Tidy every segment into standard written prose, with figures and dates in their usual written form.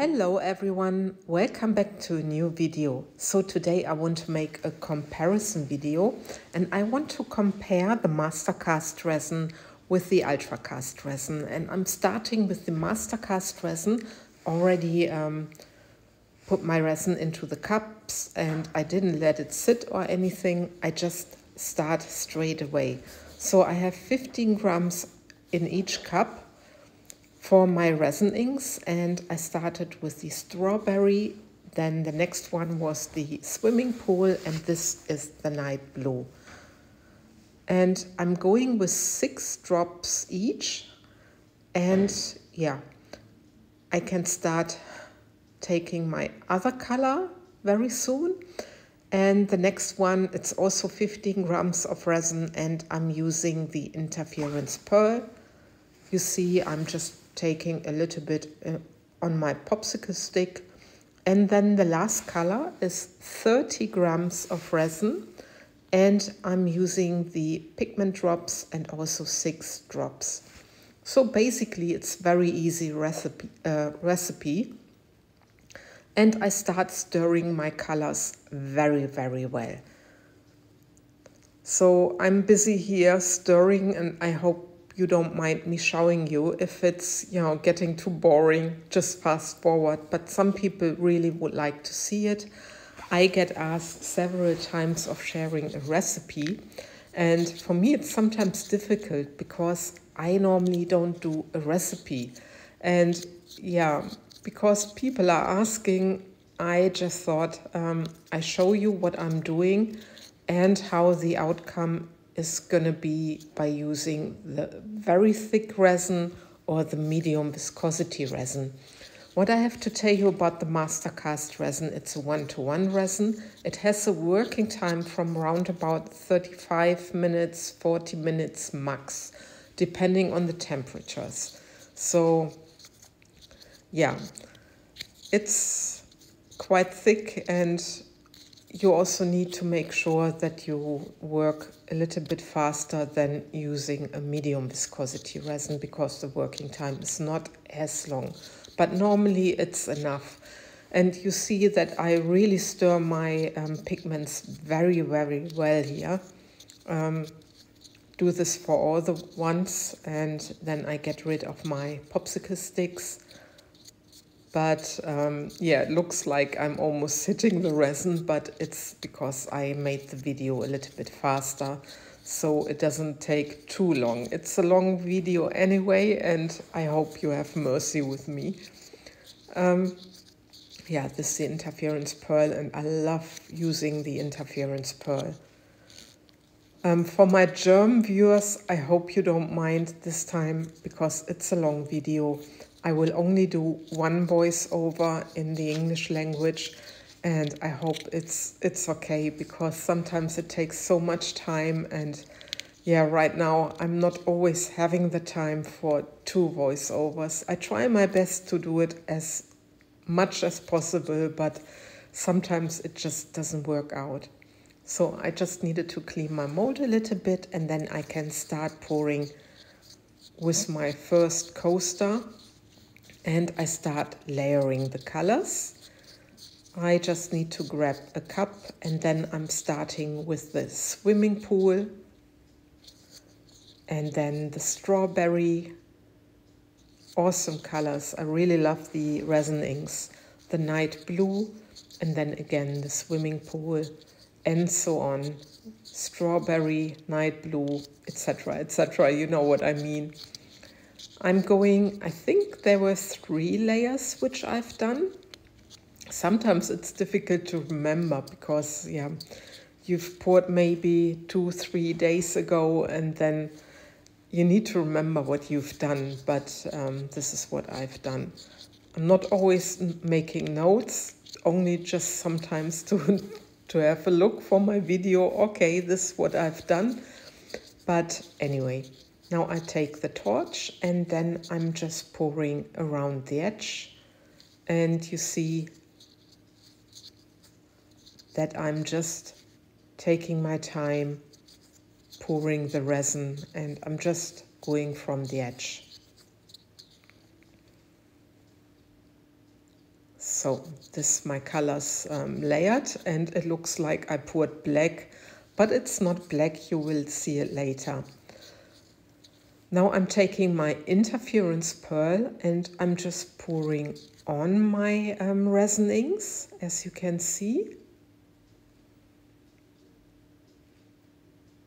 Hello everyone, welcome back to a new video. So today I want to make a comparison video and I want to compare the Mastercast resin with the Ultracast resin, and I'm starting with the Mastercast resin. Already put my resin into the cups and I didn't let it sit or anything. I just start straight away. So I have 15 grams in each cup for my resin inks, and I started with the strawberry, then the next one was the swimming pool, and this is the night blue. And I'm going with 6 drops each, and yeah, I can start taking my other color very soon. And the next one, it's also 15 grams of resin, and I'm using the Interference Pearl. You see, I'm just taking a little bit on my popsicle stick. And then the last color is 30 grams of resin, and I'm using the pigment drops and also 6 drops. So basically it's very easy recipe. And I start stirring my colors very, very well. So I'm busy here stirring, and I hope you don't mind me showing you. If it's, getting too boring, just fast forward. But some people really would like to see it. I get asked several times of sharing a recipe. And for me, it's sometimes difficult because I normally don't do a recipe. And yeah, because people are asking, I just thought I show you what I'm doing and how the outcome is gonna be by using the very thick resin or the medium viscosity resin. What I have to tell you about the Mastercast resin, it's a 1-to-1 resin. It has a working time from around about 35 minutes, 40 minutes max, depending on the temperatures. So yeah, it's quite thick, and you also need to make sure that you work a little bit faster than using a medium viscosity resin, because the working time is not as long. But normally it's enough. And you see that I really stir my pigments very, very well here. Do this for all the ones, and then I get rid of my popsicle sticks. But yeah, it looks like I'm almost hitting the resin, but it's because I made the video a little bit faster, so it doesn't take too long. It's a long video anyway, and I hope you have mercy with me. Yeah, this is the Interference Pearl, and I love using the Interference Pearl. For my German viewers, I hope you don't mind this time, because it's a long video. I will only do one voiceover in the English language, and I hope it's okay, because sometimes it takes so much time, and yeah, right now I'm not always having the time for 2 voiceovers. I try my best to do it as much as possible, but sometimes it just doesn't work out. So I just needed to clean my mold a little bit, and then I can start pouring with my first coaster. And I start layering the colors. I just need to grab a cup, and then I'm starting with the swimming pool, and then the strawberry. Awesome colors. I really love the resin inks. The night blue, and then again the swimming pool, and so on. Strawberry, night blue, etc., etc. You know what I mean. I'm going, I think there were 3 layers which I've done. Sometimes it's difficult to remember because, yeah, you've poured maybe 2-3 days ago, and then you need to remember what you've done, but this is what I've done. I'm not always making notes, only just sometimes to have a look for my video. Okay, this is what I've done. But anyway, now I take the torch, and then I'm just pouring around the edge. And you see that I'm just taking my time pouring the resin, and I'm just going from the edge. So this my colors layered, and it looks like I poured black, but it's not black, you will see it later. Now I'm taking my interference pearl and I'm just pouring on my resin inks, as you can see.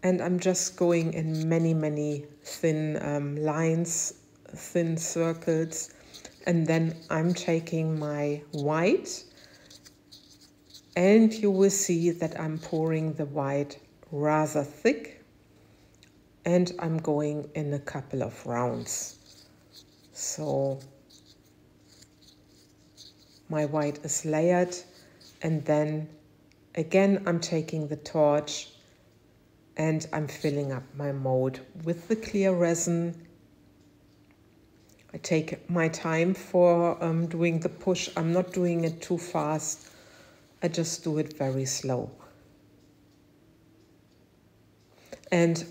And I'm just going in many thin lines, thin circles. And then I'm taking my white, and you will see that I'm pouring the white rather thick, and I'm going in a couple of rounds. So my white is layered, and then again I'm taking the torch and I'm filling up my mold with the clear resin. I take my time for doing the push. I'm not doing it too fast. I just do it very slow. And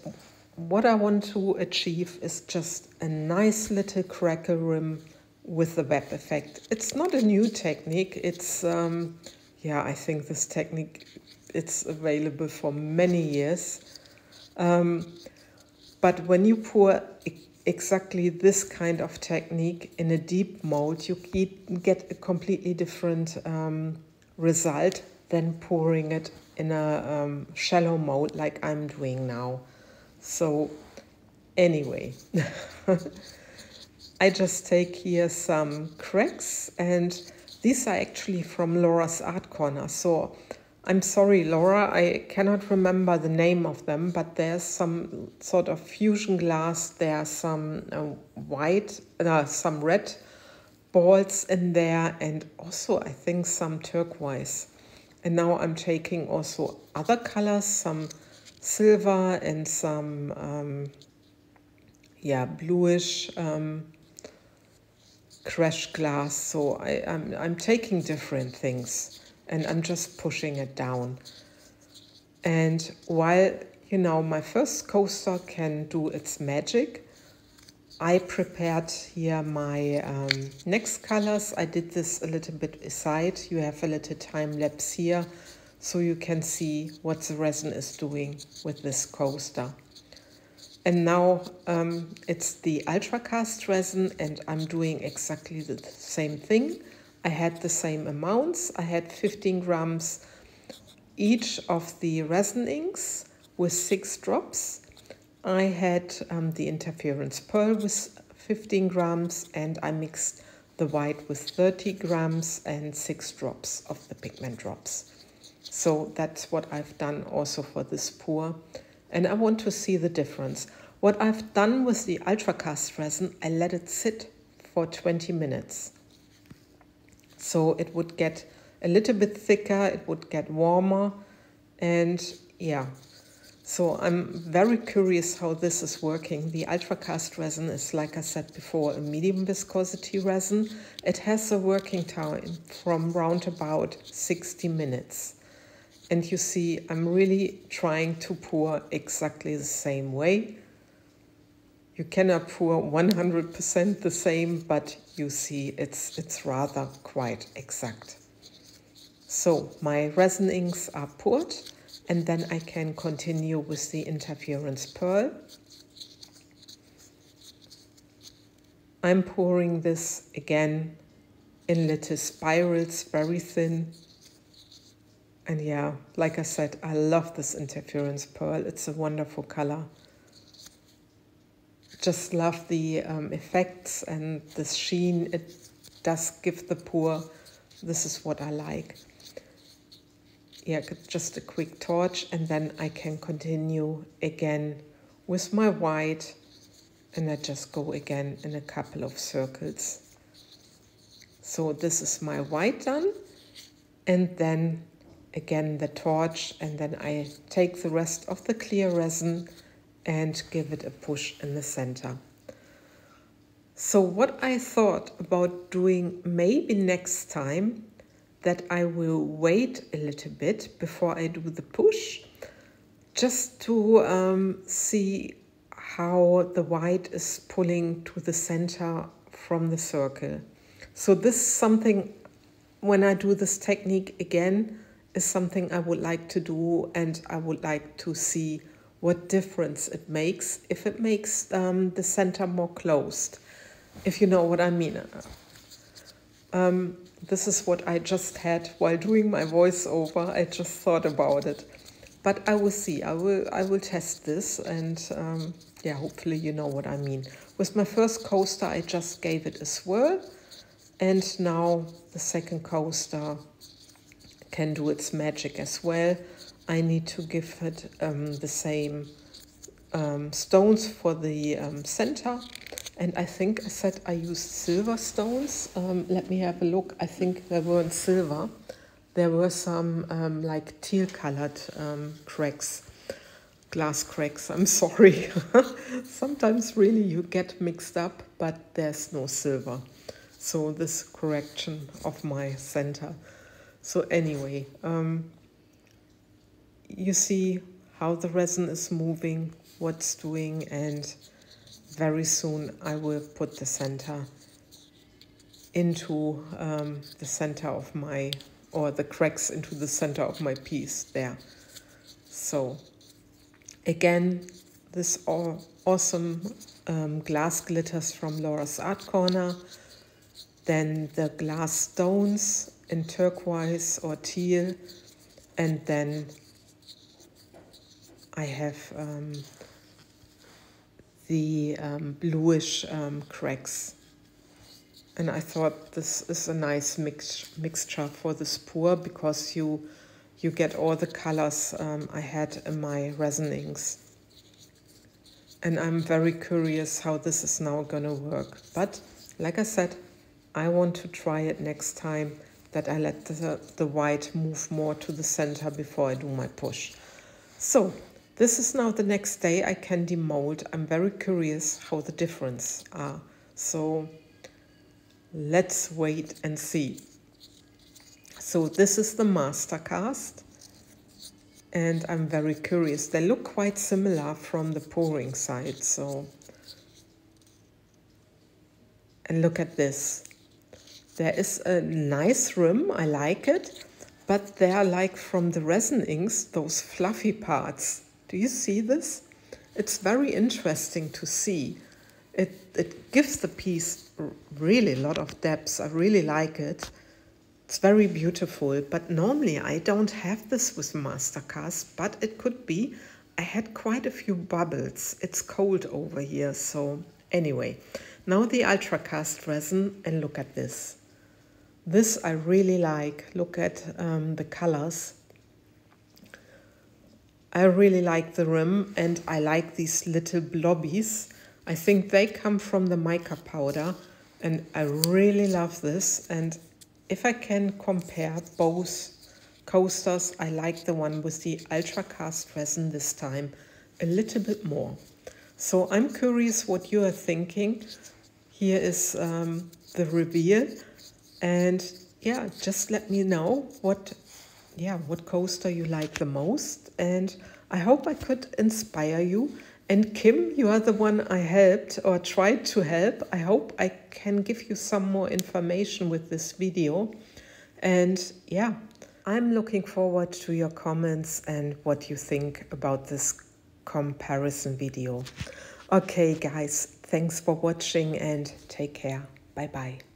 what I want to achieve is just a nice little crackle rim with the web effect. It's not a new technique. It's, yeah, I think this technique, it's available for many years. But when you pour exactly this kind of technique in a deep mold, you get a completely different result than pouring it in a shallow mold like I'm doing now. So anyway, I just take here some cracks, and these are actually from Laura's Art Corner. So I'm sorry, Laura, I cannot remember the name of them, but there's some sort of fusion glass. There are some some red balls in there, and also I think some turquoise. And now I'm taking also other colors, some silver and some bluish crash glass. So I'm taking different things and I'm just pushing it down. And while, you know, my first coaster can do its magic, I prepared here my next colors. I did this a little bit aside. You have a little time lapse here so you can see what the resin is doing with this coaster. And now it's the ultracast resin, and I'm doing exactly the same thing. I had the same amounts. I had 15 grams each of the resin inks with 6 drops. I had the interference pearl with 15 grams, and I mixed the white with 30 grams and 6 drops of the pigment drops. So that's what I've done also for this pour. And I want to see the difference. What I've done with the ultracast resin, I let it sit for 20 minutes. So it would get a little bit thicker, it would get warmer, and yeah. So I'm very curious how this is working. The ultracast resin is, like I said before, a medium viscosity resin. It has a working time from round about 60 minutes. And you see, I'm really trying to pour exactly the same way. You cannot pour 100% the same, but you see it's rather quite exact. So my resin inks are poured, and then I can continue with the interference pearl. I'm pouring this again in little spirals, very thin. And yeah, like I said, I love this interference pearl. It's a wonderful color. Just love the effects and the sheen it does give the pour. This is what I like. Yeah, just a quick torch, and then I can continue again with my white, and I just go again in a couple of circles. So this is my white done, and then again the torch, and then I take the rest of the clear resin and give it a push in the center. So what I thought about doing maybe next time, that I will wait a little bit before I do the push, just to see how the white is pulling to the center from the circle. So this is something when I do this technique again, is something I would like to do, and I would like to see what difference it makes if it makes the center more closed, if you know what I mean. This is what I just had while doing my voiceover. I just thought about it, but I will see. I will test this, and yeah, hopefully you know what I mean. With my first coaster, I just gave it a swirl, and now the second coaster can do its magic as well. I need to give it the same stones for the center. And I think I said I used silver stones. Let me have a look. I think they weren't silver. There were some like teal colored cracks, glass cracks, I'm sorry. Sometimes really you get mixed up, but there's no silver. So this correction of my center. So anyway, you see how the resin is moving, what's doing, and very soon I will put the center into the center of my, or the cracks into the center of my piece there. So again, this awesome glass glitters from Laura's Art Corner. Then the glass stones in turquoise or teal, and then I have the bluish cracks. And I thought this is a nice mixture for this pour, because you get all the colors I had in my resin inks. And I'm very curious how this is now gonna work. But like I said, I want to try it next time, that I let the white move more to the center before I do my push. So this is now the next day. I can demold. I'm very curious how the difference are. So let's wait and see. So this is the master cast, and I'm very curious. They look quite similar from the pouring side. So, and look at this. There is a nice rim, I like it, but they are like from the resin inks, those fluffy parts. Do you see this? It's very interesting to see. It gives the piece really a lot of depth. I really like it. It's very beautiful, but normally I don't have this with Mastercast, but it could be. I had quite a few bubbles. It's cold over here, so anyway. Now the Ultracast resin, and look at this. This I really like. Look at the colors. I really like the rim, and I like these little blobbies. I think they come from the mica powder, and I really love this. And if I can compare both coasters, I like the one with the Ultracast resin this time a little bit more. So I'm curious what you are thinking. Here is the reveal. And yeah, just let me know what coaster you like the most. And I hope I could inspire you. And Kim, you are the one I helped or tried to help. I hope I can give you some more information with this video. And yeah, I'm looking forward to your comments and what you think about this comparison video. Okay, guys, thanks for watching and take care. Bye-bye.